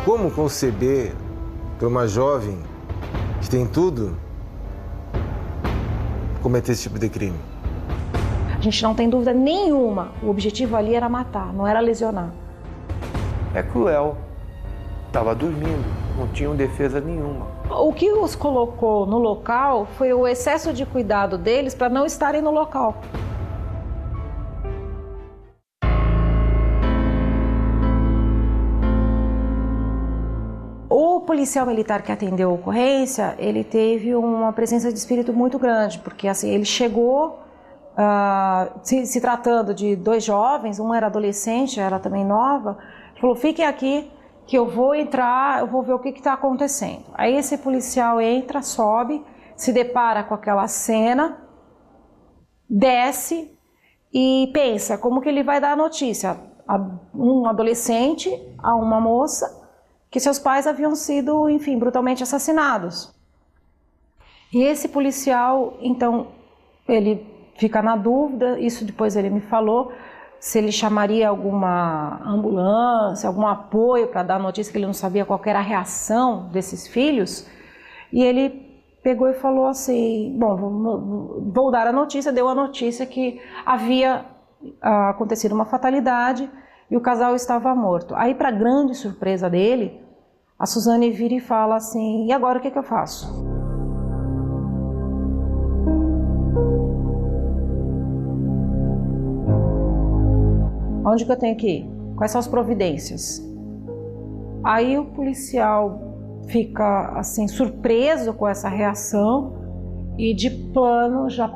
Como conceber para uma jovem que tem tudo cometer esse tipo de crime? A gente não tem dúvida nenhuma, o objetivo ali era matar, não era lesionar. É cruel, estava dormindo, não tinham defesa nenhuma. O que os colocou no local foi o excesso de cuidado deles para não estarem no local. O policial militar que atendeu a ocorrência, ele teve uma presença de espírito muito grande, porque assim, ele chegou, se tratando de dois jovens, uma era adolescente, ela também nova, falou, fiquem aqui que eu vou entrar, eu vou ver o que está acontecendo. Aí esse policial entra, sobe, se depara com aquela cena, desce e pensa como que ele vai dar a notícia a um adolescente, a uma moça, que seus pais haviam sido, enfim, brutalmente assassinados. E esse policial, então, ele fica na dúvida, isso depois ele me falou, se ele chamaria alguma ambulância, algum apoio para dar a notícia, que ele não sabia qual era a reação desses filhos. E ele pegou e falou assim, bom, vou dar a notícia, deu a notícia que havia acontecido uma fatalidade e o casal estava morto. Aí, para grande surpresa dele, a Suzane vira e fala assim, e agora o que eu faço? Onde que eu tenho que ir? Quais são as providências? Aí o policial fica assim surpreso com essa reação e de plano já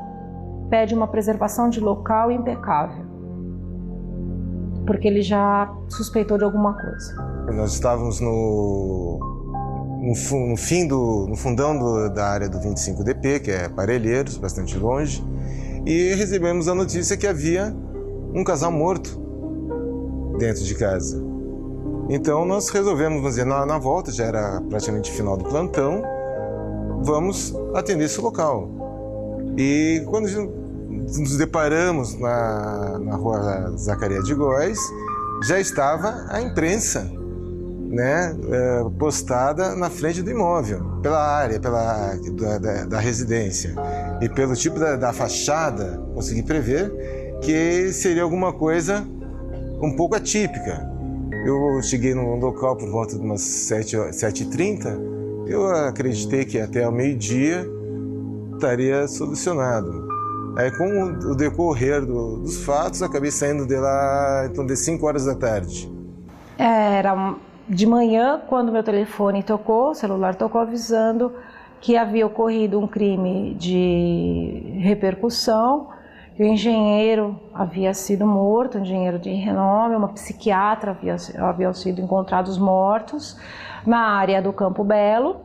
pede uma preservação de local impecável, porque ele já suspeitou de alguma coisa. Nós estávamos no fundão da área do 25DP, que é Parelheiros, bastante longe, e recebemos a notícia que havia um casal morto dentro de casa. Então nós resolvemos, vamos dizer, na volta, já era praticamente final do plantão, vamos atender esse local. E quando nos deparamos na rua Zacarias de Góes, já estava a imprensa, né, postada na frente do imóvel, pela área da residência. E pelo tipo da fachada, consegui prever que seria alguma coisa um pouco atípica. Eu cheguei no local por volta de umas 7h30, eu acreditei que até ao meio-dia estaria solucionado. Aí, com o decorrer dos fatos, acabei saindo de lá então, de 5 horas da tarde. Era de manhã, quando meu telefone tocou, o celular tocou avisando que havia ocorrido um crime de repercussão, que o engenheiro havia sido morto, um engenheiro de renome, uma psiquiatra haviam sido encontrados mortos na área do Campo Belo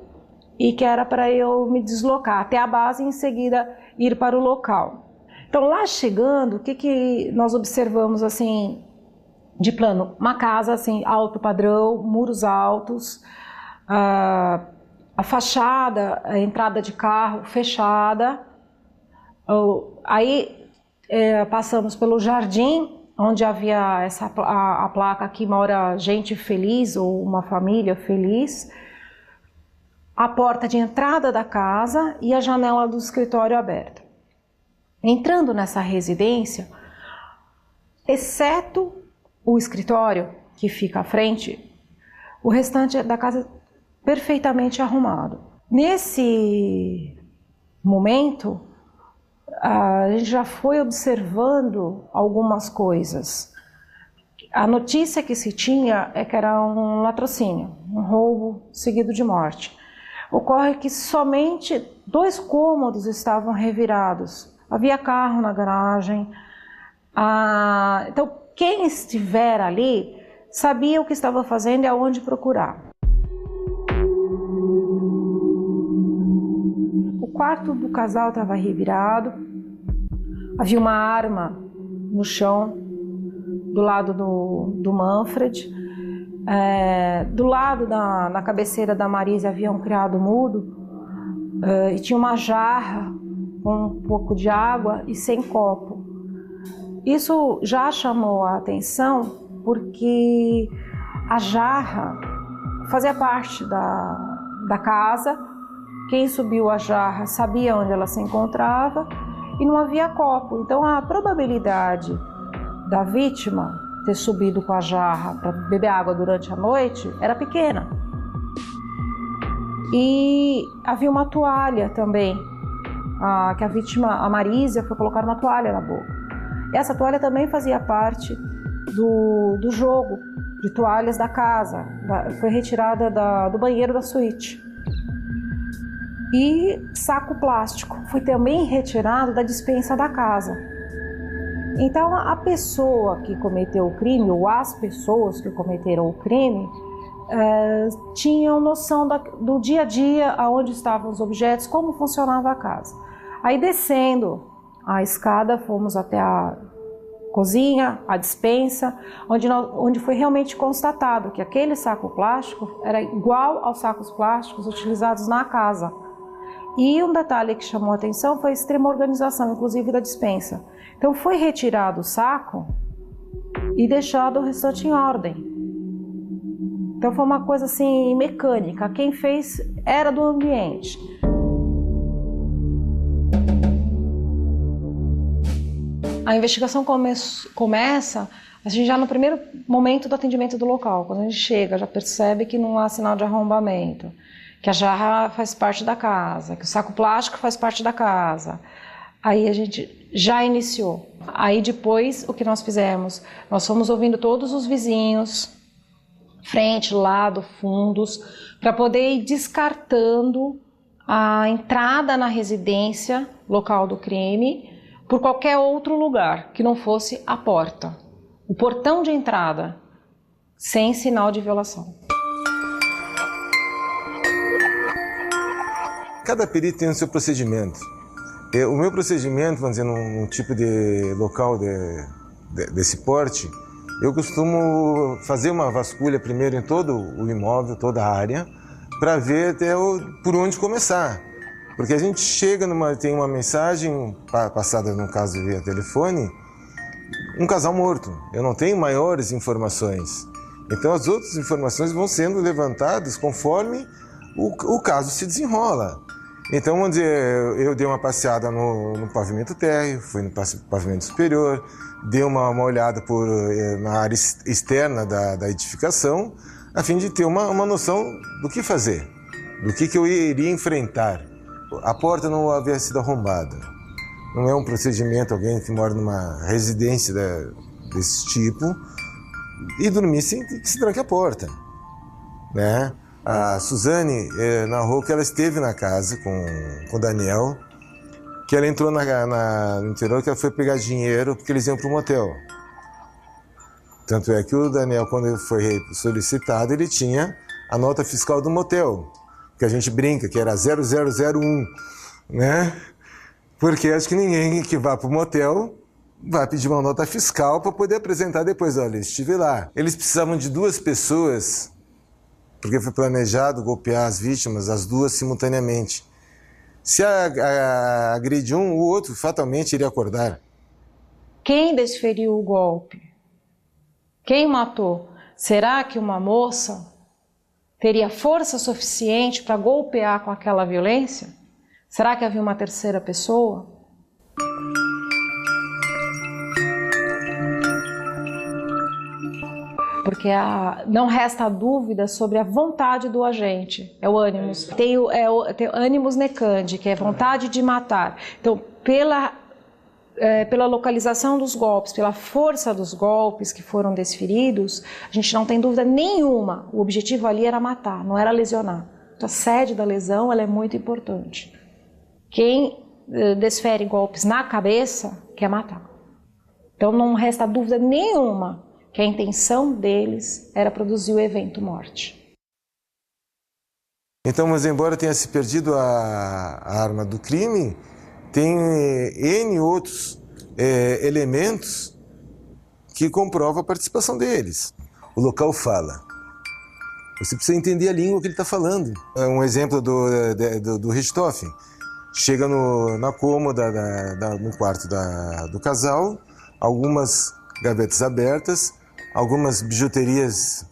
e que era para eu me deslocar até a base e em seguida ir para o local. Então lá chegando, o que nós observamos assim de plano? Uma casa assim, alto padrão, muros altos, a fachada, a entrada de carro fechada, aí passamos pelo jardim, onde havia a placa "Aqui mora gente feliz" ou uma família feliz, a porta de entrada da casa e a janela do escritório aberta. Entrando nessa residência, exceto o escritório que fica à frente, o restante da casa perfeitamente arrumado. Nesse momento, a gente já foi observando algumas coisas. A notícia que se tinha é que era um latrocínio, um roubo seguido de morte. Ocorre que somente 2 cômodos estavam revirados. Havia carro na garagem. Então, quem estiver ali sabia o que estava fazendo e aonde procurar. quarto do casal estava revirado, havia uma arma no chão, do lado do Manfred. Do lado, na cabeceira da Marisa, havia um criado mudo e tinha uma jarra com um pouco de água e sem copo. Isso já chamou a atenção porque a jarra fazia parte da casa. Quem subiu a jarra sabia onde ela se encontrava e não havia copo. Então a probabilidade da vítima ter subido com a jarra para beber água durante a noite era pequena. E havia uma toalha também, que a vítima, a Marisa, foi colocar uma toalha na boca. Essa toalha também fazia parte do jogo de toalhas da casa, foi retirada do banheiro da suíte. E saco plástico foi também retirado da despensa da casa. Então a pessoa que cometeu o crime, ou as pessoas que cometeram o crime, tinham noção do dia a dia, aonde estavam os objetos, como funcionava a casa. Aí descendo a escada, fomos até a cozinha, a despensa, onde foi realmente constatado que aquele saco plástico era igual aos sacos plásticos utilizados na casa. E um detalhe que chamou a atenção foi a extrema organização, inclusive da despensa. Então foi retirado o saco e deixado o restante em ordem. Então foi uma coisa assim mecânica, quem fez era do ambiente. A investigação começa a gente já no primeiro momento do atendimento do local. Quando a gente chega, já percebe que não há sinal de arrombamento, que a jarra faz parte da casa, que o saco plástico faz parte da casa. Aí a gente já iniciou. Aí depois, o que nós fizemos? Nós fomos ouvindo todos os vizinhos, frente, lado, fundos, para poder ir descartando a entrada na residência, local do crime, por qualquer outro lugar que não fosse a porta, o portão de entrada, sem sinal de violação. Cada perito tem o seu procedimento. O meu procedimento, vamos dizer, num tipo de local desse porte, eu costumo fazer uma vasculha primeiro em todo o imóvel, toda a área, para ver até por onde começar. Porque a gente chega tem uma mensagem passada, no caso via telefone, um casal morto. Eu não tenho maiores informações. Então as outras informações vão sendo levantadas conforme o caso se desenrola. Então, vamos dizer, eu dei uma passeada no pavimento térreo, fui no pavimento superior, dei uma olhada na área externa da edificação, a fim de ter uma noção do que fazer, do que eu iria enfrentar. A porta não havia sido arrombada. Não é um procedimento, alguém que mora numa residência desse tipo e dormir sem que se tranque a porta, né? A Suzane narrou que ela esteve na casa com o Daniel, que ela entrou no interior, que ela foi pegar dinheiro porque eles iam para o motel. Tanto é que o Daniel, quando ele foi solicitado, ele tinha a nota fiscal do motel, que a gente brinca, que era 0001, né? Porque acho que ninguém que vá para o motel vai pedir uma nota fiscal para poder apresentar depois. Olha, eu estive lá. Eles precisavam de 2 pessoas, porque foi planejado golpear as vítimas, as 2 simultaneamente. Se agredir um, o outro fatalmente iria acordar. Quem desferiu o golpe? Quem matou? Será que uma moça teria força suficiente para golpear com aquela violência? Será que havia uma terceira pessoa? Porque não resta dúvida sobre a vontade do agente, é o ânimos. Tem o ânimos necandi, que é vontade de matar. Então, pela localização dos golpes, pela força dos golpes que foram desferidos, a gente não tem dúvida nenhuma, o objetivo ali era matar, não era lesionar. Então, a sede da lesão ela é muito importante. Quem desfere golpes na cabeça quer matar. Então, não resta dúvida nenhuma que a intenção deles era produzir o evento morte. Então, mas embora tenha se perdido a arma do crime, tem N outros elementos que comprovam a participação deles. O local fala. Você precisa entender a língua que ele está falando. Um exemplo do Richthofen. Chega na cômoda, no quarto do casal, algumas gavetas abertas, algumas bijuterias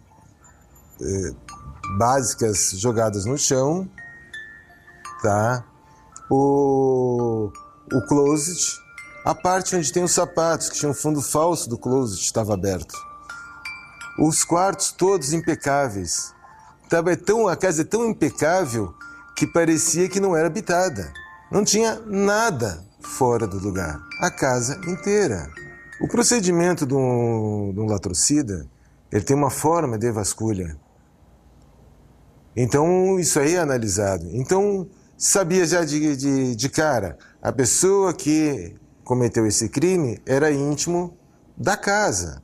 básicas jogadas no chão, tá? O closet, a parte onde tem os sapatos, que tinha um fundo falso do closet, estava aberto. Os quartos todos impecáveis. A casa é tão impecável que parecia que não era habitada. Não tinha nada fora do lugar. A casa inteira. O procedimento de um latrocida, ele tem uma forma de vasculha. Então, isso aí é analisado. Então, sabia já de cara, a pessoa que cometeu esse crime era íntimo da casa.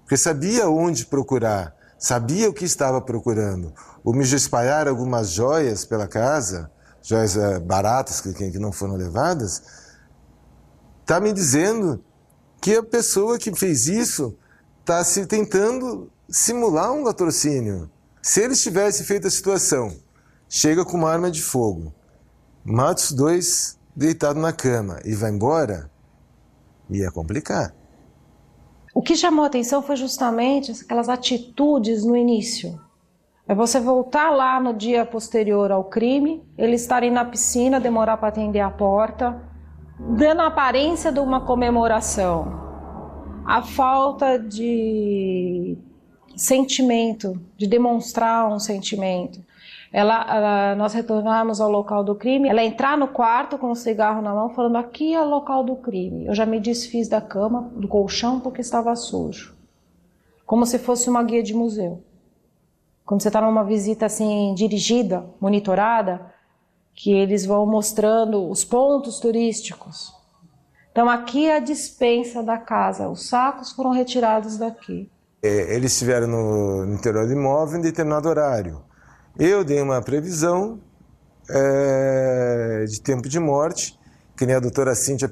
Porque sabia onde procurar, sabia o que estava procurando. O me espalhar algumas joias pela casa, joias baratas que não foram levadas, está me dizendo que a pessoa que fez isso está tentando simular um latrocínio. Se ele tivesse feito a situação, chega com uma arma de fogo, mata os dois deitados na cama e vai embora, ia complicar. O que chamou a atenção foi justamente aquelas atitudes no início. É você voltar lá no dia posterior ao crime, eles estarem na piscina, demorar para atender a porta, dando a aparência de uma comemoração. A falta de sentimento, de demonstrar um sentimento. Nós retornamos ao local do crime, ela entrar no quarto com um cigarro na mão, falando: aqui é o local do crime. Eu já me desfiz da cama, do colchão, porque estava sujo. Como se fosse uma guia de museu. Quando você está numa visita assim, dirigida, monitorada, que eles vão mostrando os pontos turísticos. Então aqui é a despensa da casa, os sacos foram retirados daqui. Eles estiveram no interior do imóvel em determinado horário. Eu dei uma previsão de tempo de morte, que nem a doutora Cíntia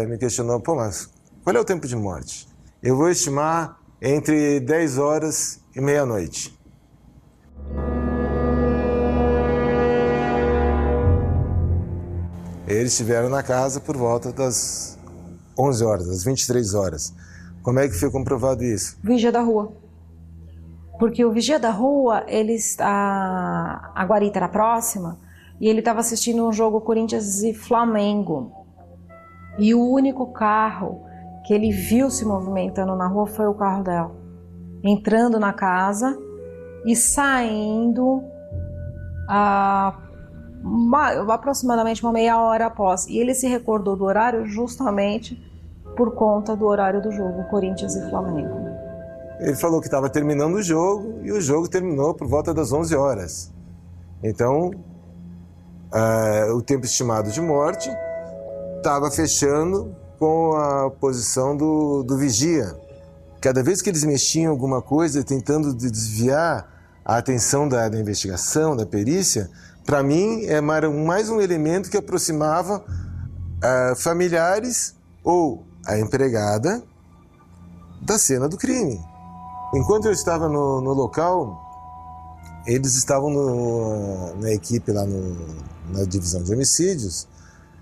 me questionou: pô, mas qual é o tempo de morte? Eu vou estimar entre 10 horas e meia-noite. Eles estiveram na casa por volta das 11 horas, das 23 horas. Como é que foi comprovado isso? Vigia da rua. Porque o vigia da rua, a guarita era próxima, e ele estava assistindo um jogo Corinthians e Flamengo. E o único carro que ele viu se movimentando na rua foi o carro dela. Entrando na casa e saindo aproximadamente uma meia hora após. E ele se recordou do horário justamente por conta do horário do jogo, Corinthians e Flamengo. Ele falou que estava terminando o jogo e o jogo terminou por volta das 11 horas. Então, o tempo estimado de morte estava fechando com a posição do vigia. Cada vez que eles mexiam em alguma coisa, tentando desviar a atenção da investigação, da perícia, para mim é mais um elemento que aproximava familiares ou a empregada da cena do crime. Enquanto eu estava no local, eles estavam na equipe lá na divisão de homicídios,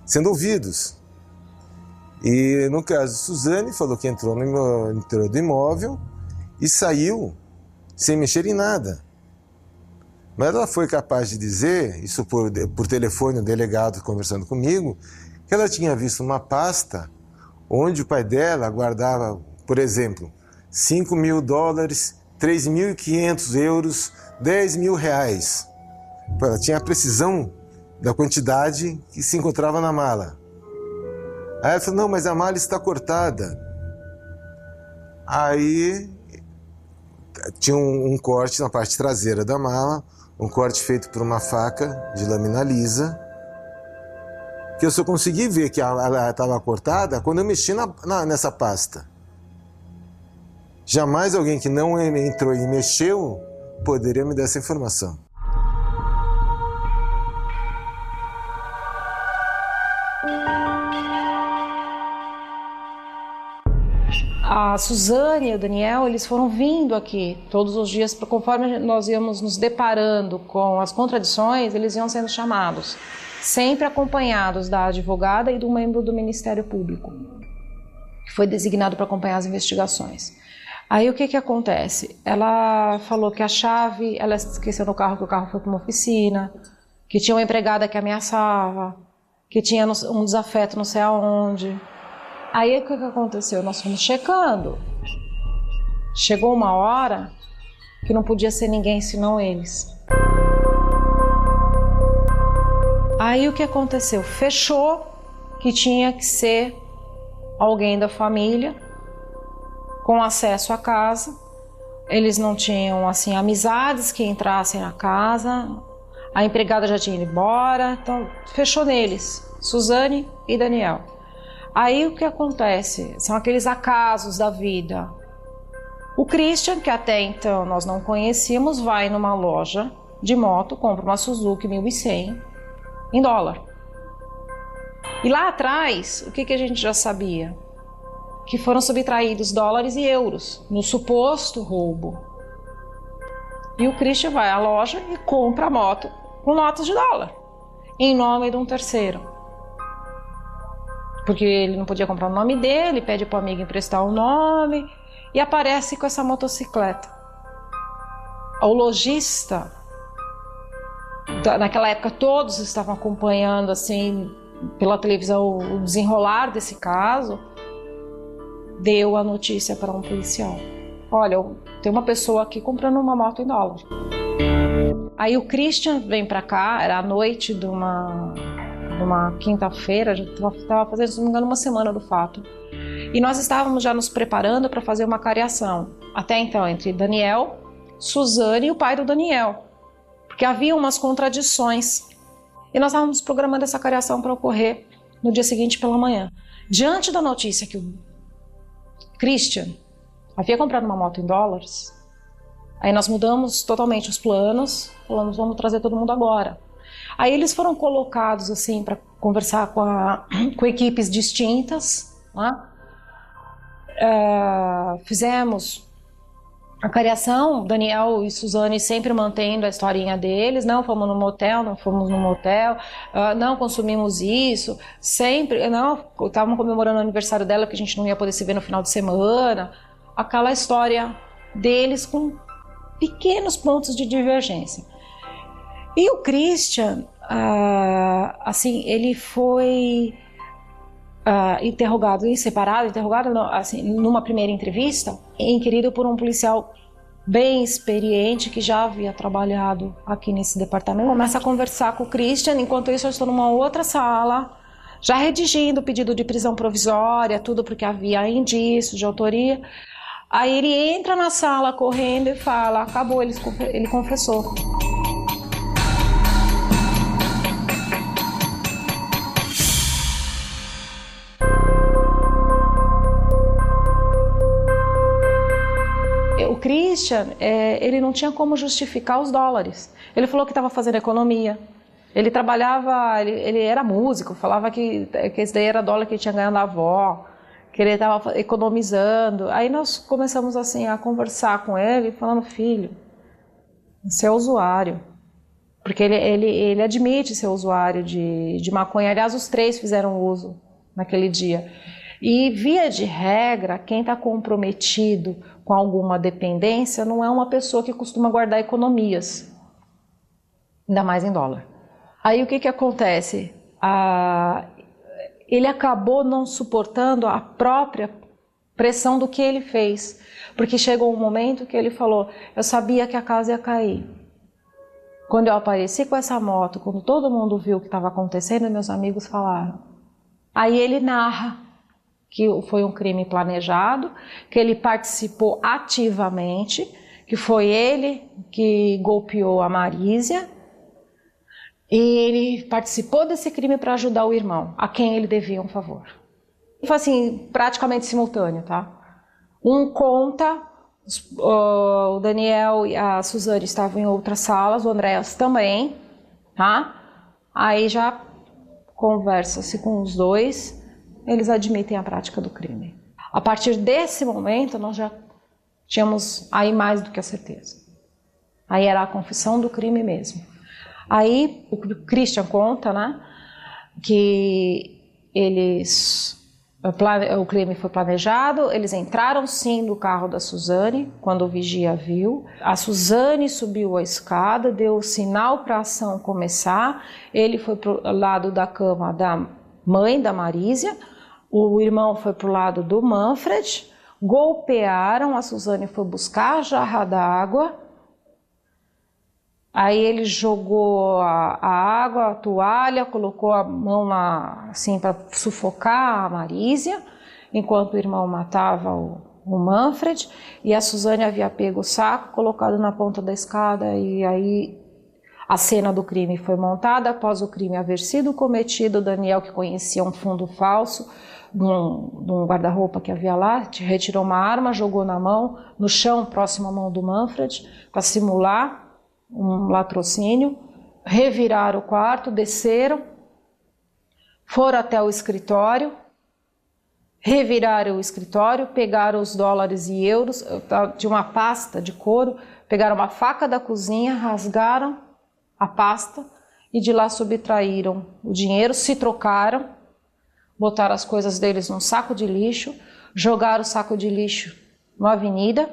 sendo ouvidos. E no caso, Suzane falou que entrou no interior do imóvel e saiu sem mexer em nada. Mas ela foi capaz de dizer, isso por telefone, um delegado conversando comigo, que ela tinha visto uma pasta onde o pai dela guardava, por exemplo, $5.000, 3.500 euros, 10 mil reais. Ela tinha a precisão da quantidade que se encontrava na mala. Aí ela falou: não, mas a mala está cortada. Aí tinha um corte na parte traseira da mala, um corte feito por uma faca de lâmina lisa, que eu só consegui ver que ela estava cortada quando eu mexi nessa pasta. Jamais alguém que não entrou e mexeu poderia me dar essa informação. A Suzane e o Daniel, eles foram vindo aqui todos os dias, conforme nós íamos nos deparando com as contradições, eles iam sendo chamados, sempre acompanhados da advogada e do membro do Ministério Público, que foi designado para acompanhar as investigações. Aí o que acontece? Ela falou que a chave, ela esqueceu no carro, que o carro foi para uma oficina, que tinha uma empregada que ameaçava, que tinha um desafeto não sei aonde. Aí o que aconteceu? Nós fomos checando. Chegou uma hora que não podia ser ninguém senão eles. Aí o que aconteceu? Fechou que tinha que ser alguém da família com acesso à casa. Eles não tinham assim amizades que entrassem na casa. A empregada já tinha ido embora, então fechou neles, Suzane e Daniel. Aí o que acontece? São aqueles acasos da vida. O Christian, que até então nós não conhecíamos, vai numa loja de moto, compra uma Suzuki 1100 em dólar. E lá atrás, o que a gente já sabia? Que foram subtraídos dólares e euros no suposto roubo. E o Christian vai à loja e compra a moto com notas de dólar, em nome de um terceiro. Porque ele não podia comprar o nome dele, pede para o amigo emprestar o nome e aparece com essa motocicleta. O lojista, naquela época todos estavam acompanhando assim pela televisão o desenrolar desse caso, deu a notícia para um policial. Olha, tem uma pessoa aqui comprando uma moto em dólar. Aí o Christian vem para cá, era a noite de uma quinta-feira, já estava fazendo, se não me engano, uma semana do fato. E nós estávamos já nos preparando para fazer uma cariação, até então, entre Daniel, Suzane e o pai do Daniel, porque havia umas contradições. E nós estávamos programando essa cariação para ocorrer no dia seguinte pela manhã. Diante da notícia que o Christian havia comprado uma moto em dólares, aí nós mudamos totalmente os planos, falamos, vamos trazer todo mundo agora. Aí eles foram colocados assim para conversar com equipes distintas, né? Fizemos a cariação, Daniel e Suzane sempre mantendo a historinha deles, não fomos no motel, não fomos no motel, não consumimos isso, sempre, não, estavam comemorando o aniversário dela que a gente não ia poder se ver no final de semana, aquela história deles com pequenos pontos de divergência. E o Christian, assim, ele foi interrogado assim, numa primeira entrevista, inquirido por um policial bem experiente que já havia trabalhado aqui nesse departamento. Começa a conversar com o Christian, enquanto isso eu estou numa outra sala, já redigindo o pedido de prisão provisória, tudo porque havia indícios de autoria. Aí ele entra na sala correndo e fala, acabou, ele confessou. O Christian, ele não tinha como justificar os dólares. Ele falou que estava fazendo economia. Ele trabalhava, ele era músico, falava que esse daí era dólar que ele tinha ganhado da avó, que ele estava economizando. Aí nós começamos assim a conversar com ele, falando, filho, você é usuário. Porque ele admite ser usuário de maconha. Aliás, os três fizeram uso naquele dia. E, via de regra, quem está comprometido com alguma dependência não é uma pessoa que costuma guardar economias, ainda mais em dólar. Aí o que acontece? Ele acabou não suportando a própria pressão do que ele fez, porque chegou um momento que ele falou, eu sabia que a casa ia cair. Quando eu apareci com essa moto, quando todo mundo viu o que estava acontecendo, meus amigos falaram. Aí ele narra que foi um crime planejado, que ele participou ativamente, que foi ele que golpeou a Marísia, e ele participou desse crime para ajudar o irmão, a quem ele devia um favor. Foi assim, praticamente simultâneo, tá? Um conta, o Daniel e a Suzane estavam em outras salas, o Andréas também, tá? Aí já conversa-se com os dois, eles admitem a prática do crime. A partir desse momento, nós já tínhamos aí mais do que a certeza. Aí era a confissão do crime mesmo. Aí o Christian conta, né, que o crime foi planejado, eles entraram sim no carro da Suzane, quando o vigia viu. A Suzane subiu a escada, deu o sinal para a ação começar, ele foi para o lado da cama da mãe da Marísia, o irmão foi para o lado do Manfred, golpearam, a Suzane foi buscar a jarra d'água. Aí ele jogou a água, a toalha, colocou a mão lá, assim, para sufocar a Marísia, enquanto o irmão matava o Manfred, e a Suzane havia pego o saco, colocado na ponta da escada, e aí a cena do crime foi montada. Após o crime haver sido cometido, o Daniel, que conhecia um fundo falso, de um guarda-roupa que havia lá, retirou uma arma, jogou no chão, próximo à mão do Manfred, para simular um latrocínio, reviraram o quarto, desceram, foram até o escritório, reviraram o escritório, pegaram os dólares e euros de uma pasta de couro, pegaram uma faca da cozinha, rasgaram a pasta e de lá subtraíram o dinheiro, se trocaram, botaram as coisas deles num saco de lixo, jogaram o saco de lixo na avenida,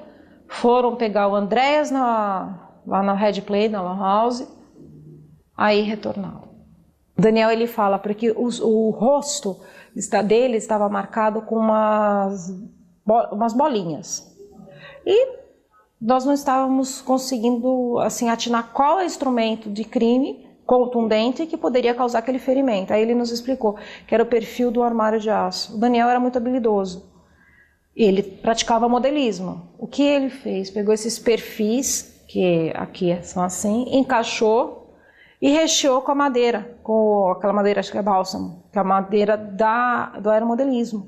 foram pegar o Andréas lá na Red Play, na Lan House, aí retornaram. O Daniel, ele fala, porque o rosto dele estava marcado com umas bolinhas. E nós não estávamos conseguindo assim, atinar qual é o instrumento de crime contundente que poderia causar aquele ferimento. Aí ele nos explicou que era o perfil do armário de aço. O Daniel era muito habilidoso. Ele praticava modelismo. O que ele fez? Pegou esses perfis, que aqui são assim, encaixou e recheou com a madeira, com aquela madeira, acho que é bálsamo, que é a madeira do aeromodelismo.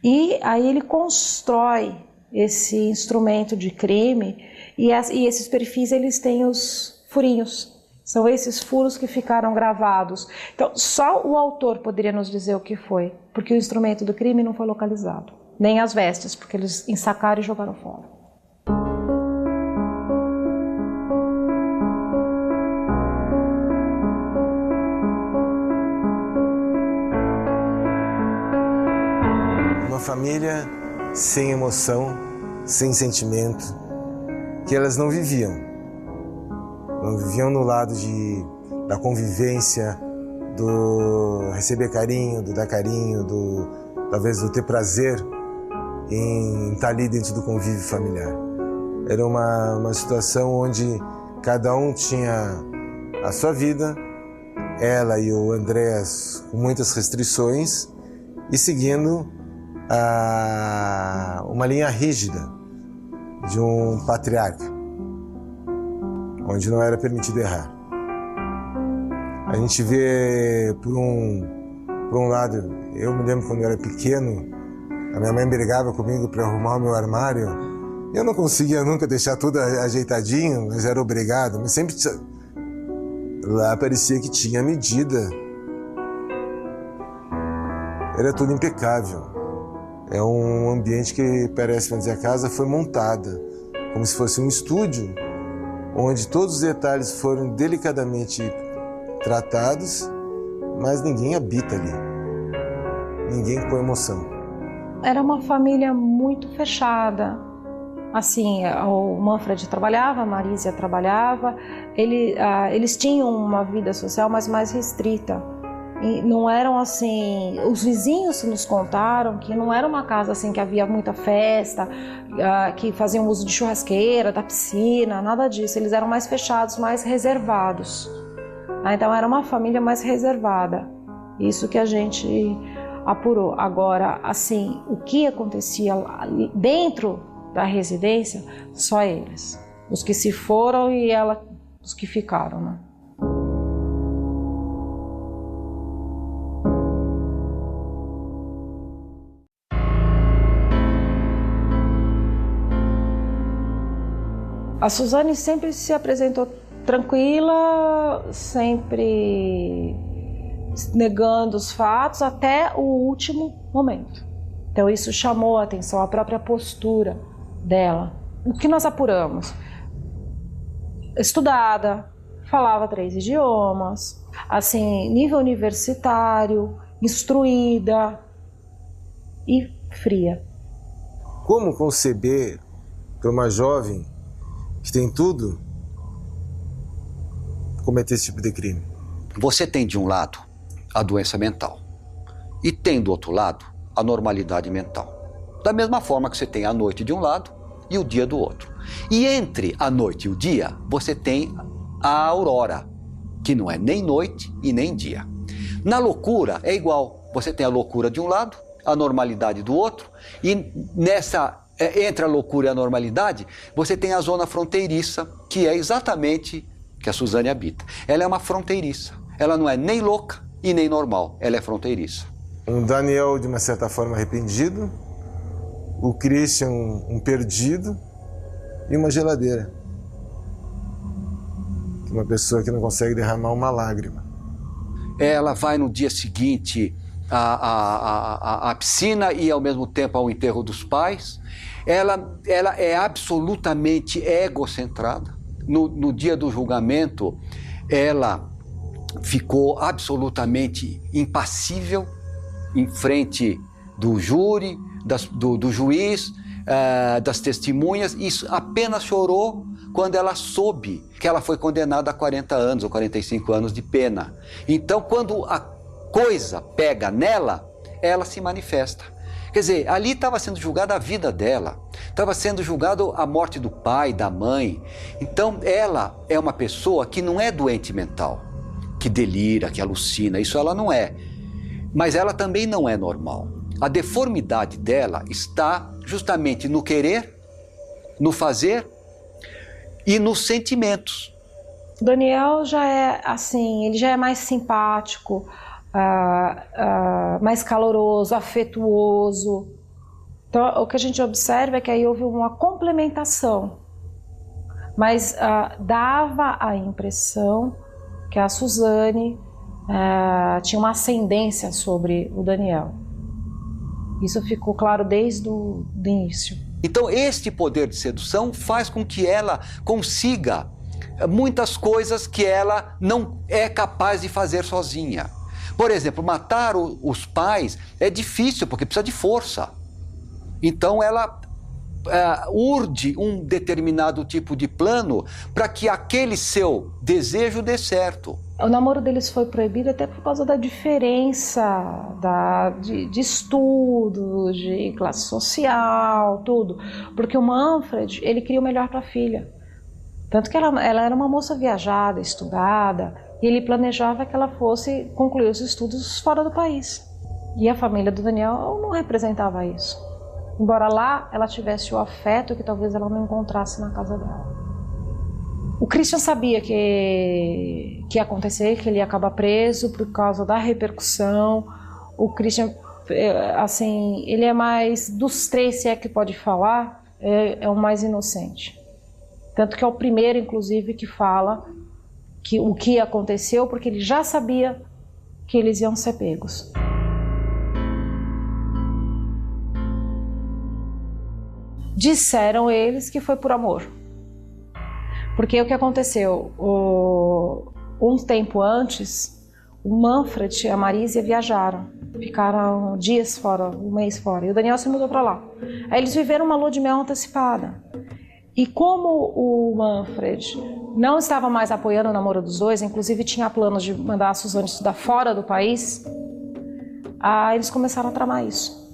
E aí ele constrói esse instrumento de crime e esses perfis, eles têm os furinhos. São esses furos que ficaram gravados. Então, só o autor poderia nos dizer o que foi, porque o instrumento do crime não foi localizado, nem as vestes, porque eles ensacaram e jogaram fora. Uma família sem emoção, sem sentimento, que elas não viviam. Não viviam no lado da convivência, do receber carinho, do dar carinho, talvez do ter prazer em estar ali dentro do convívio familiar. Era uma situação onde cada um tinha a sua vida, ela e o Andréas com muitas restrições e seguindo uma linha rígida de um patriarca, onde não era permitido errar. A gente vê, por um lado, eu me lembro quando eu era pequeno, a minha mãe brigava comigo para arrumar o meu armário. Eu não conseguia nunca deixar tudo ajeitadinho, mas era obrigado. Mas sempre lá parecia que tinha medida. Era tudo impecável. É um ambiente que parece, vamos dizer, a casa foi montada como se fosse um estúdio, onde todos os detalhes foram delicadamente tratados, mas ninguém habita ali. Ninguém com emoção. Era uma família muito fechada. Assim, o Manfred trabalhava, a Marísia trabalhava, eles tinham uma vida social, mas mais restrita. E não eram assim, os vizinhos nos contaram que não era uma casa assim que havia muita festa, que faziam uso de churrasqueira, da piscina, nada disso. Eles eram mais fechados, mais reservados. Então era uma família mais reservada. Isso que a gente apurou. Agora, assim, o que acontecia dentro da residência, só eles. Os que se foram e os que ficaram, né? A Suzane sempre se apresentou tranquila, sempre negando os fatos até o último momento. Então isso chamou a atenção, a própria postura dela. O que nós apuramos? Estudada, falava 3 idiomas, assim, nível universitário, instruída e fria. Como conceber para uma jovem que tem tudo cometer esse tipo de crime? Você tem de um lado a doença mental e tem do outro lado a normalidade mental. Da mesma forma que você tem a noite de um lado e o dia do outro. E entre a noite e o dia, você tem a aurora, que não é nem noite e nem dia. Na loucura é igual. Você tem a loucura de um lado, a normalidade do outro, e entre a loucura e a normalidade, você tem a zona fronteiriça, que é exatamente que a Suzane habita. Ela é uma fronteiriça. Ela não é nem louca e nem normal. Ela é fronteiriça. Um Daniel, de uma certa forma, arrependido, o Christian, um perdido, e uma geladeira. Uma pessoa que não consegue derramar uma lágrima. Ela vai no dia seguinte à piscina e ao mesmo tempo ao enterro dos pais. Ela é absolutamente egocentrada. No dia do julgamento, ela ficou absolutamente impassível em frente do júri, do juiz, das testemunhas, e apenas chorou quando ela soube que ela foi condenada a 40 anos ou 45 anos de pena. Então, quando a coisa pega nela, ela se manifesta. Quer dizer, ali estava sendo julgada a vida dela, estava sendo julgado a morte do pai, da mãe. Então, ela é uma pessoa que não é doente mental, que delira, que alucina, isso ela não é. Mas ela também não é normal. A deformidade dela está justamente no querer, no fazer e nos sentimentos. O Daniel já é assim, ele já é mais simpático, mais caloroso, afetuoso. Então, o que a gente observa é que aí houve uma complementação, mas dava a impressão que a Suzane tinha uma ascendência sobre o Daniel. Isso ficou claro desde o início. Então, este poder de sedução faz com que ela consiga muitas coisas que ela não é capaz de fazer sozinha. Por exemplo, matar os pais é difícil, porque precisa de força. Então, ela urde um determinado tipo de plano para que aquele seu desejo dê certo. O namoro deles foi proibido até por causa da diferença de estudo, de classe social, tudo. Porque o Manfred, ele queria o melhor para a filha. Tanto que ela era uma moça viajada, estudada, e ele planejava que ela fosse concluir os estudos fora do país. E a família do Daniel não representava isso. Embora lá ela tivesse o afeto que talvez ela não encontrasse na casa dela. O Christian sabia que ia acontecer, que ele ia acabar preso por causa da repercussão. O Christian, assim, ele é mais, dos 3, se é que pode falar, é o mais inocente. Tanto que é o primeiro, inclusive, que fala que o que aconteceu, porque ele já sabia que eles iam ser pegos. Disseram eles que foi por amor. Porque o que aconteceu? Um tempo antes, o Manfred e a Marísia viajaram. Ficaram dias fora, um mês fora. E o Daniel se mudou para lá. Aí eles viveram uma lua de mel antecipada. E como o Manfred não estava mais apoiando o namoro dos dois, inclusive tinha planos de mandar a Suzane estudar fora do país, eles começaram a tramar isso.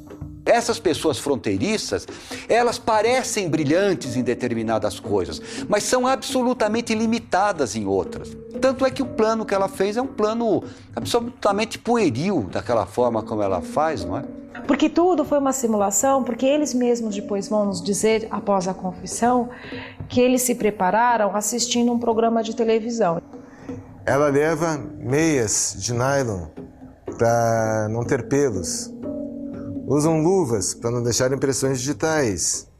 Essas pessoas fronteiriças, elas parecem brilhantes em determinadas coisas, mas são absolutamente limitadas em outras. Tanto é que o plano que ela fez é um plano absolutamente pueril, daquela forma como ela faz, não é? Porque tudo foi uma simulação, porque eles mesmos depois vão nos dizer, após a confissão, que eles se prepararam assistindo um programa de televisão. Ela leva meias de nylon para não ter pelos. Usam luvas para não deixar impressões digitais,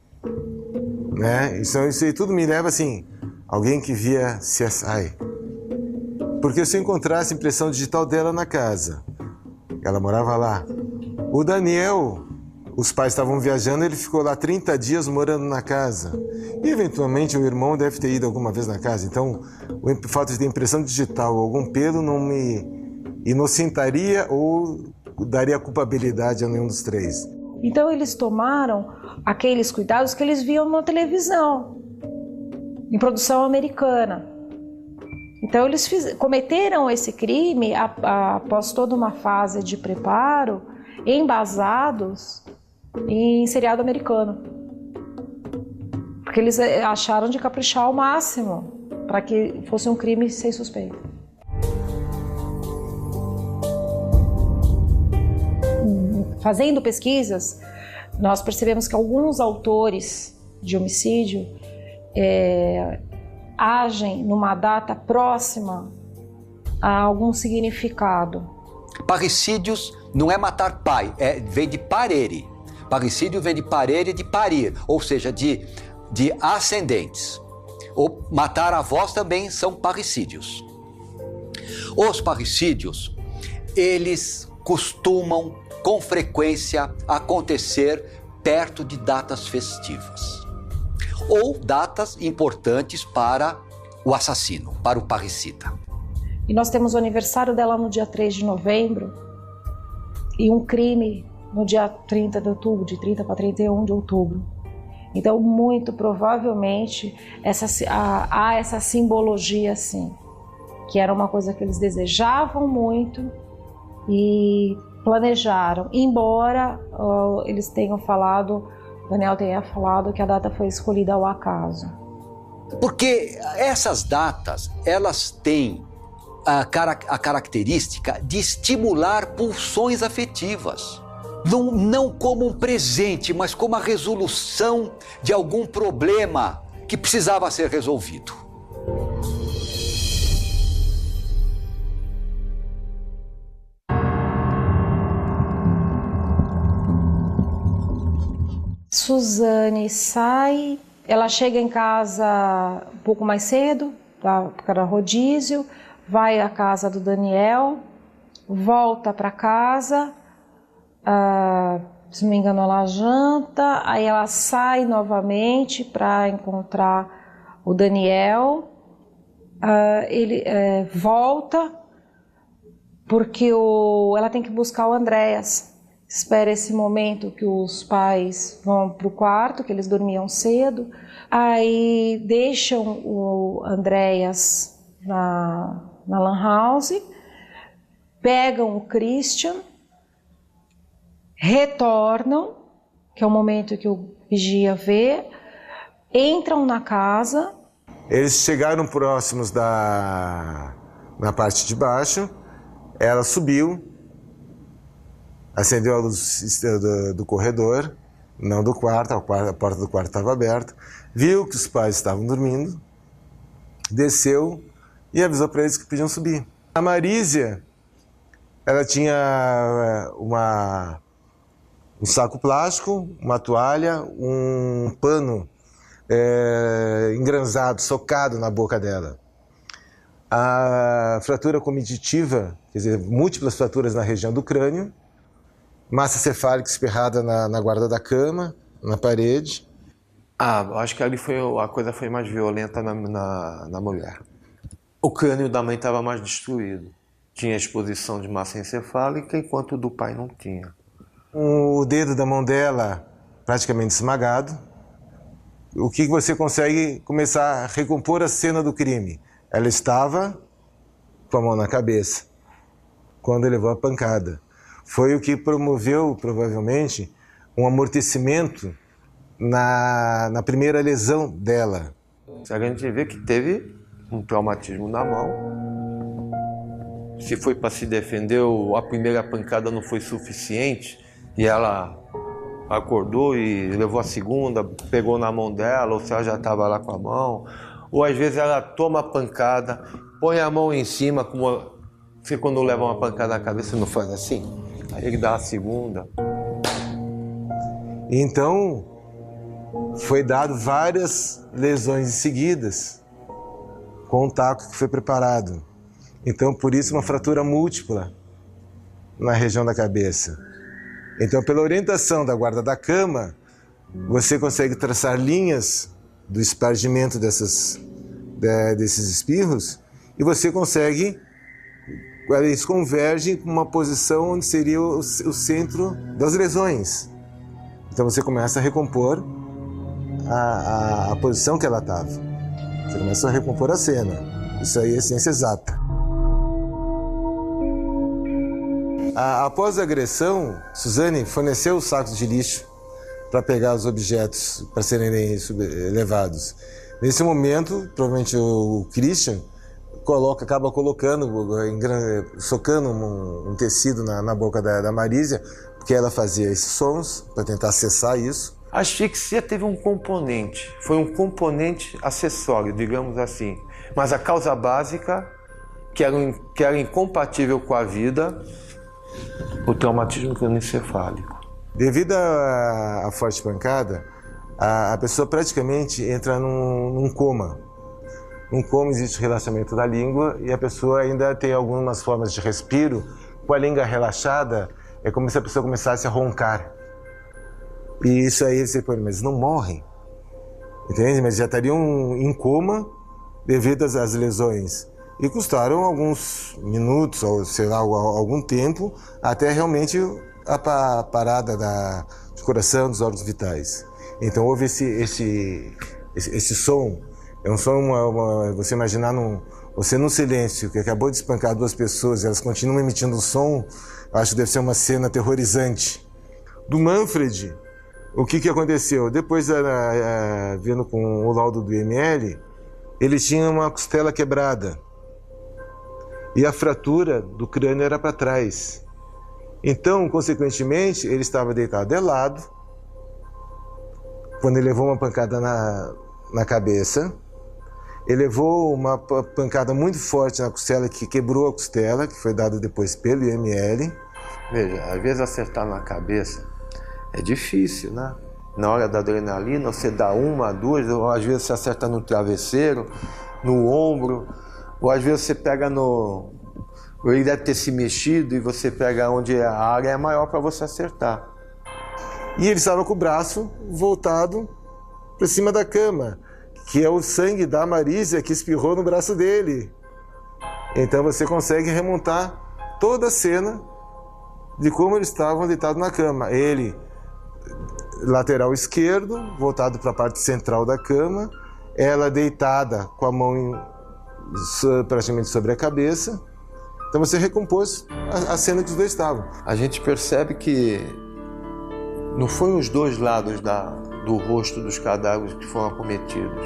né? Isso aí tudo me leva assim, alguém que via CSI. Porque se eu encontrasse a impressão digital dela na casa, ela morava lá. O Daniel Os pais estavam viajando, ele ficou lá 30 dias morando na casa. E, eventualmente, o irmão deve ter ido alguma vez na casa. Então, o fato de ter impressão digital ou algum pelo não me inocentaria ou daria culpabilidade a nenhum dos três. Então, eles tomaram aqueles cuidados que eles viam na televisão, em produção americana. Então, eles cometeram esse crime após toda uma fase de preparo, embasados em seriado americano. Porque eles acharam de caprichar ao máximo para que fosse um crime sem suspeita. Fazendo pesquisas, nós percebemos que alguns autores de homicídio agem numa data próxima a algum significado. Parricídios não é matar pai, vem de parere. Parricídio vem de parere, de parir, ou seja, de ascendentes. Ou matar avós também são parricídios. Os parricídios, eles costumam com frequência acontecer perto de datas festivas ou datas importantes para o assassino, para o parricida. E nós temos o aniversário dela no dia 3 de novembro e um crime no dia 30 de outubro, de 30 para 31 de outubro. Então, muito provavelmente, há essa simbologia, assim, que era uma coisa que eles desejavam muito e planejaram, embora eles tenham falado, Daniel tenha falado que a data foi escolhida ao acaso. Porque essas datas, elas têm a característica de estimular pulsões afetivas. Não como um presente, mas como a resolução de algum problema que precisava ser resolvido. Suzane sai, ela chega em casa um pouco mais cedo, para rodízio, vai à casa do Daniel, volta para casa, se não me engano ela janta, aí ela sai novamente para encontrar o Daniel, ele volta porque ela tem que buscar o Andréas. Espera esse momento que os pais vão para o quarto, que eles dormiam cedo. Aí deixam o Andréas na lan house, pegam o Christian, retornam, que é o momento que o vigia vê, entram na casa. Eles chegaram próximos na parte de baixo, ela subiu, acendeu a luz do corredor, não do quarto, a porta do quarto estava aberta, viu que os pais estavam dormindo, desceu e avisou para eles que podiam subir. A Marísia, ela tinha um saco plástico, uma toalha, um pano engranzado, socado na boca dela. A fratura comitiva, quer dizer, múltiplas fraturas na região do crânio, massa cefálica espirrada na guarda da cama, na parede. Acho que ali a coisa foi mais violenta na mulher. O crânio da mãe estava mais destruído. Tinha exposição de massa encefálica, enquanto o do pai não tinha. O dedo da mão dela praticamente esmagado. O que você consegue começar a recompor a cena do crime? Ela estava com a mão na cabeça quando levou a pancada. Foi o que promoveu, provavelmente, um amortecimento na primeira lesão dela. A gente vê que teve um traumatismo na mão. Se foi para se defender, a primeira pancada não foi suficiente e ela acordou e levou a segunda, pegou na mão dela, ou se ela já estava lá com a mão. Ou às vezes ela toma a pancada, põe a mão em cima, como você quando leva uma pancada na cabeça não faz assim? Aí ele dá a segunda. Então, foi dado várias lesões seguidas com o taco que foi preparado. Então, por isso, uma fratura múltipla na região da cabeça. Então, pela orientação da guarda da cama, você consegue traçar linhas do espargimento desses espirros e você consegue, eles convergem para uma posição onde seria o centro das lesões. Então você começa a recompor a posição que ela estava. Você começa a recompor a cena. Isso aí é ciência exata. Após a agressão, Suzane forneceu os sacos de lixo para pegar os objetos para serem levados. Nesse momento, provavelmente o Christian acaba colocando, socando um tecido na boca da Marísia, porque ela fazia esses sons para tentar acessar isso. A asfixia teve um componente, foi um componente acessório, digamos assim. Mas a causa básica, que era incompatível com a vida, o traumatismo crânioencefálico. Devido à forte pancada, a pessoa praticamente entra num coma. Num coma existe o relaxamento da língua e a pessoa ainda tem algumas formas de respiro. Com a língua relaxada, é como se a pessoa começasse a roncar. E isso aí você pode, mas não morrem, entende? Mas já estariam em coma devido às lesões. E custaram alguns minutos, ou sei lá, algum tempo, até realmente a parada do coração, dos órgãos vitais. Então houve esse som. É um som, você imaginar você num silêncio, que acabou de espancar duas pessoas, elas continuam emitindo o som, acho que deve ser uma cena aterrorizante. Do Manfred, o que aconteceu? Depois, vendo com o laudo do IML, ele tinha uma costela quebrada e a fratura do crânio era para trás. Então, consequentemente, ele estava deitado de lado, quando ele levou uma pancada na cabeça. Ele levou uma pancada muito forte na costela, que quebrou a costela, que foi dada depois pelo IML. Veja, às vezes acertar na cabeça é difícil, né? Na hora da adrenalina, você dá uma, duas, ou às vezes você acerta no travesseiro, no ombro, ou às vezes você pega no... Ele deve ter se mexido e você pega onde a área é maior para você acertar. E ele estava com o braço voltado para cima da cama, que é o sangue da Marísia que espirrou no braço dele. Então você consegue remontar toda a cena de como eles estavam deitados na cama. Ele, lateral esquerdo, voltado para a parte central da cama, ela deitada com a mão praticamente sobre a cabeça. Então você recompôs a cena que os dois estavam. A gente percebe que não foi os dois lados do rosto dos cadáveres que foram acometidos.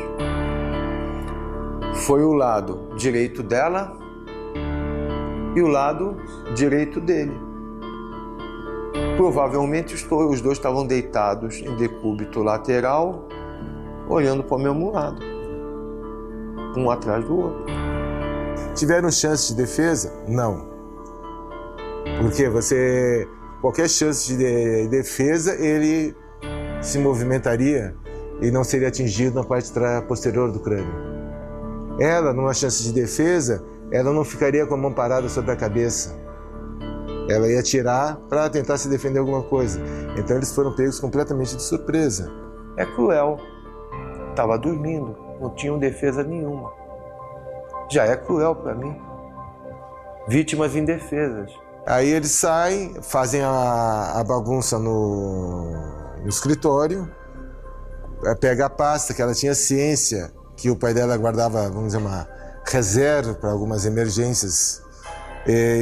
Foi o lado direito dela e o lado direito dele. Provavelmente os dois estavam deitados em decúbito lateral, olhando para o mesmo lado, um atrás do outro. Tiveram chance de defesa? Não. Porque qualquer chance de defesa, ele se movimentaria e não seria atingido na parte posterior do crânio. Ela, numa chance de defesa, ela não ficaria com a mão parada sobre a cabeça. Ela ia atirar para tentar se defender alguma coisa. Então eles foram pegos completamente de surpresa. É cruel. Estava dormindo, não tinham defesa nenhuma. Já é cruel para mim. Vítimas indefesas. Aí eles saem, fazem a bagunça no escritório, pega a pasta, que ela tinha ciência que o pai dela guardava, vamos dizer, uma reserva para algumas emergências.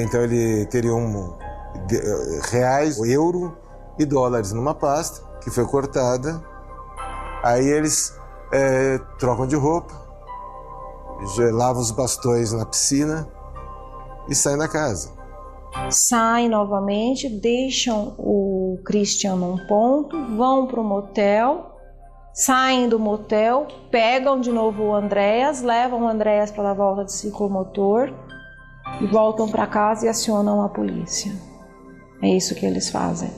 Então ele teria reais, euro e dólares numa pasta, que foi cortada. Aí eles trocam de roupa, lavam os bastões na piscina e saem da casa. Saem novamente, deixam o Christian num ponto, vão para o motel, saem do motel, pegam de novo o Andreas, levam o Andreas para a volta de ciclomotor e voltam para casa e acionam a polícia. É isso que eles fazem.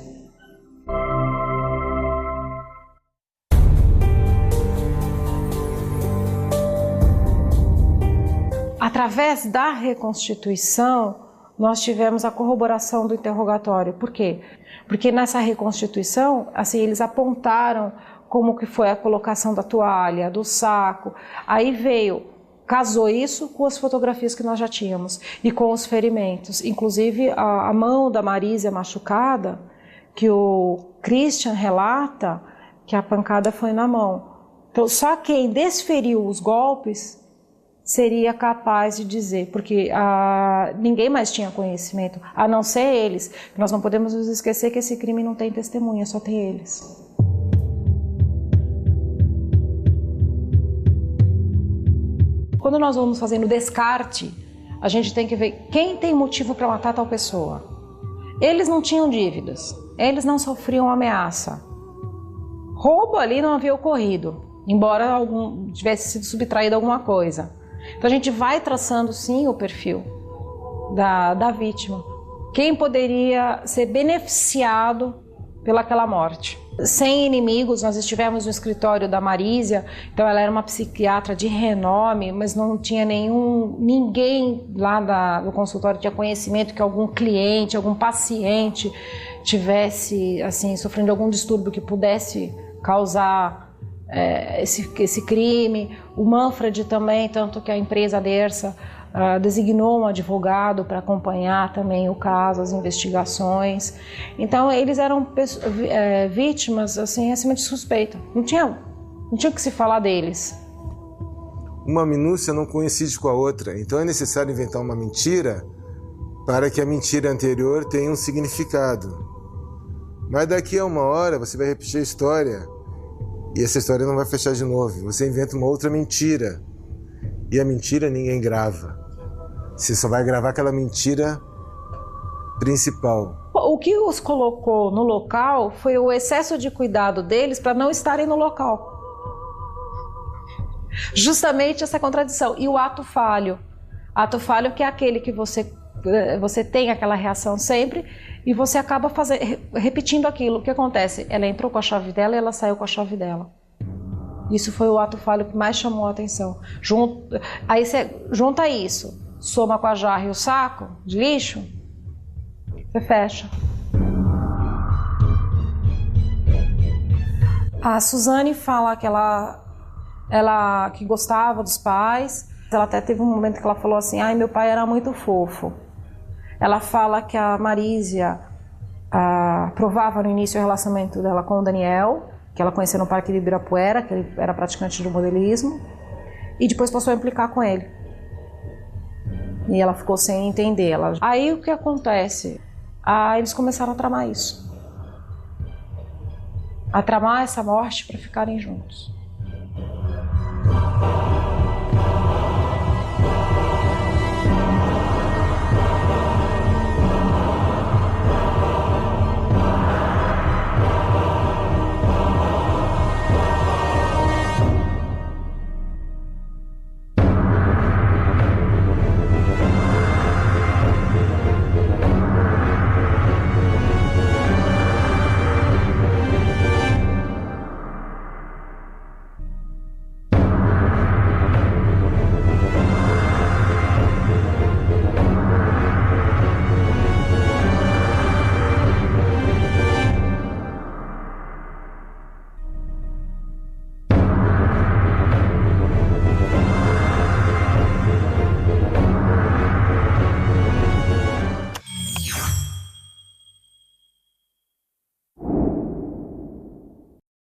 Através da reconstituição, nós tivemos a corroboração do interrogatório. Por quê? Porque nessa reconstituição, assim, eles apontaram como que foi a colocação da toalha, do saco. Aí casou isso com as fotografias que nós já tínhamos e com os ferimentos. Inclusive a mão da Marísia machucada, que o Christian relata que a pancada foi na mão. Então, só quem desferiu os golpes seria capaz de dizer, porque ninguém mais tinha conhecimento, a não ser eles. Nós não podemos nos esquecer que esse crime não tem testemunha, só tem eles. Quando nós vamos fazendo descarte, a gente tem que ver quem tem motivo para matar tal pessoa. Eles não tinham dívidas, eles não sofriam ameaça. Roubo ali não havia ocorrido, embora algum tivesse sido subtraído alguma coisa. Então a gente vai traçando sim o perfil da vítima. Quem poderia ser beneficiado pelaquela morte. Sem inimigos, nós estivemos no escritório da Marísia, então ela era uma psiquiatra de renome, mas não tinha ninguém lá do consultório tinha conhecimento que algum cliente, algum paciente tivesse assim, sofrendo algum distúrbio que pudesse causar esse crime. O Manfred também, tanto que a empresa Dersa designou um advogado para acompanhar também o caso, as investigações. Então eles eram vítimas assim, acima de suspeita. Não tinha o que se falar deles. Uma minúcia não coincide com a outra, então é necessário inventar uma mentira para que a mentira anterior tenha um significado. Mas daqui a uma hora você vai repetir a história e essa história não vai fechar de novo. Você inventa uma outra mentira e a mentira ninguém grava. Você só vai gravar aquela mentira principal. O que os colocou no local foi o excesso de cuidado deles para não estarem no local. Justamente essa contradição. E o ato falho. Ato falho que é aquele que você tem aquela reação sempre e você acaba repetindo aquilo. O que acontece? Ela entrou com a chave dela e ela saiu com a chave dela. Isso foi o ato falho que mais chamou a atenção. Aí você junta isso, soma com a jarra e o saco de lixo, você fecha. A Suzane fala que ela que gostava dos pais. Ela até teve um momento que ela falou assim: ai, meu pai era muito fofo. Ela fala que a Marísia provava no início o relacionamento dela com o Daniel, que ela conheceu no Parque de Ibirapuera, que ele era praticante de modelismo, e depois passou a implicar com ele. E ela ficou sem entender. Aí o que acontece? Eles começaram a tramar isso. A tramar essa morte para ficarem juntos.